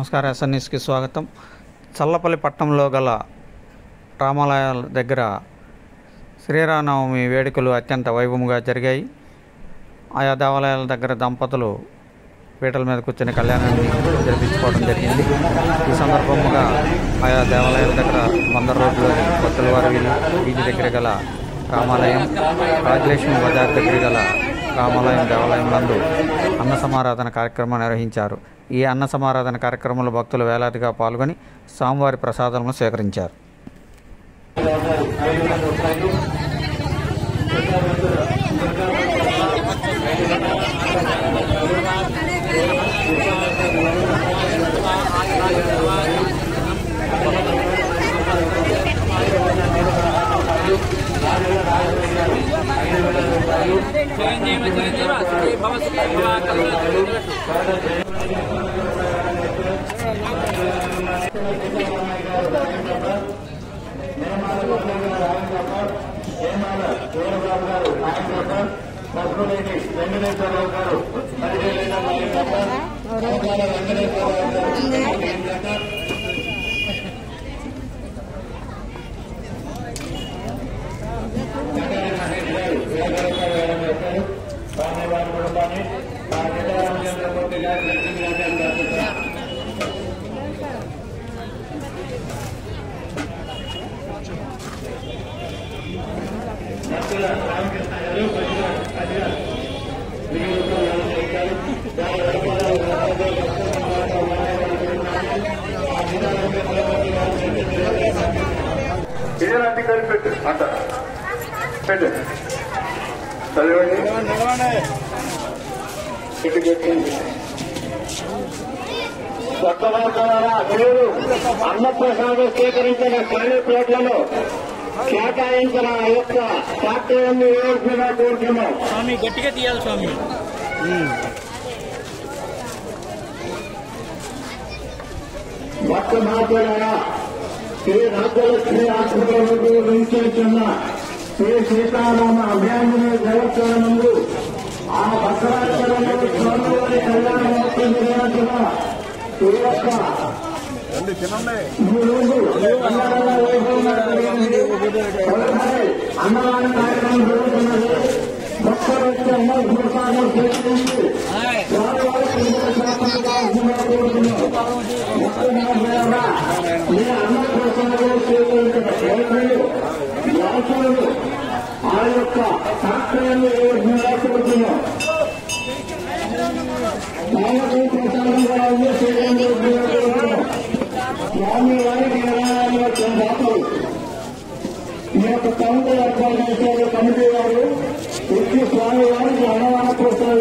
నమస్కారం. ఎస్ఎన్ఎస్కి స్వాగతం. చల్లపల్లి పట్టణంలో గల రామాలయాల దగ్గర శ్రీరామనవమి వేడుకలు అత్యంత వైభవంగా జరిగాయి. ఆయా దేవాలయాల దగ్గర దంపతులు పీటల మీద కూర్చొని కళ్యాణాన్ని జరిపించుకోవడం జరిగింది. ఈ సందర్భంగా ఆయా దేవాలయాల దగ్గర బందర్ రోడ్లోని భక్తుల వారి వీధి దగ్గర గల రామాలయం, రాజలక్ష్మి బజార్ దగ్గర గల రామాలయం దేవాలయం నందు అన్న సమారాధన కార్యక్రమం నిర్వహించారు. ఈ అన్న సమారాధన కార్యక్రమంలో భక్తులు వేలాదిగా పాల్గొని స్వామివారి ప్రసాదాలను స్వీకరించారు. ఇదేనంటే కలిపెట్టు అంట పెట్టు చదివండి. మీరు అన్నప్రసాదం స్వీకరించిన ఖాళీ ప్లేట్లలో కేటాయించిన యొక్క పాత్రలను ఏడుగా కోరుతున్నాం. స్వామి గట్టిగా తీయాలి స్వామి. భక్త మాట్లాడారా శ్రీ రాజ్యలక్ష్మి ఆసుపత్రి నుంచి చిన్న శ్రీ సీతారామ అభియాన దేవస్థానం ముందు ఆ భద్రాచలంలో స్వామివారి కళ్యాణోత్సవం నిర్వహించిన ఈ యొక్క అన్నదాన కార్యక్రమం జరుగుతున్నది. భక్తులు వచ్చి అన్న ప్రసాదం స్వీకరించి ఆ యొక్క శాస్త్రాన్ని రాసుకుంటున్నాం. స్వామి వారికి దాతలు ఈ యొక్క కమిటీ ఏర్పాటు చేశారు. కమిటీ వారు వచ్చి స్వామి వారికి అన్నదాన ప్రోత్సాహం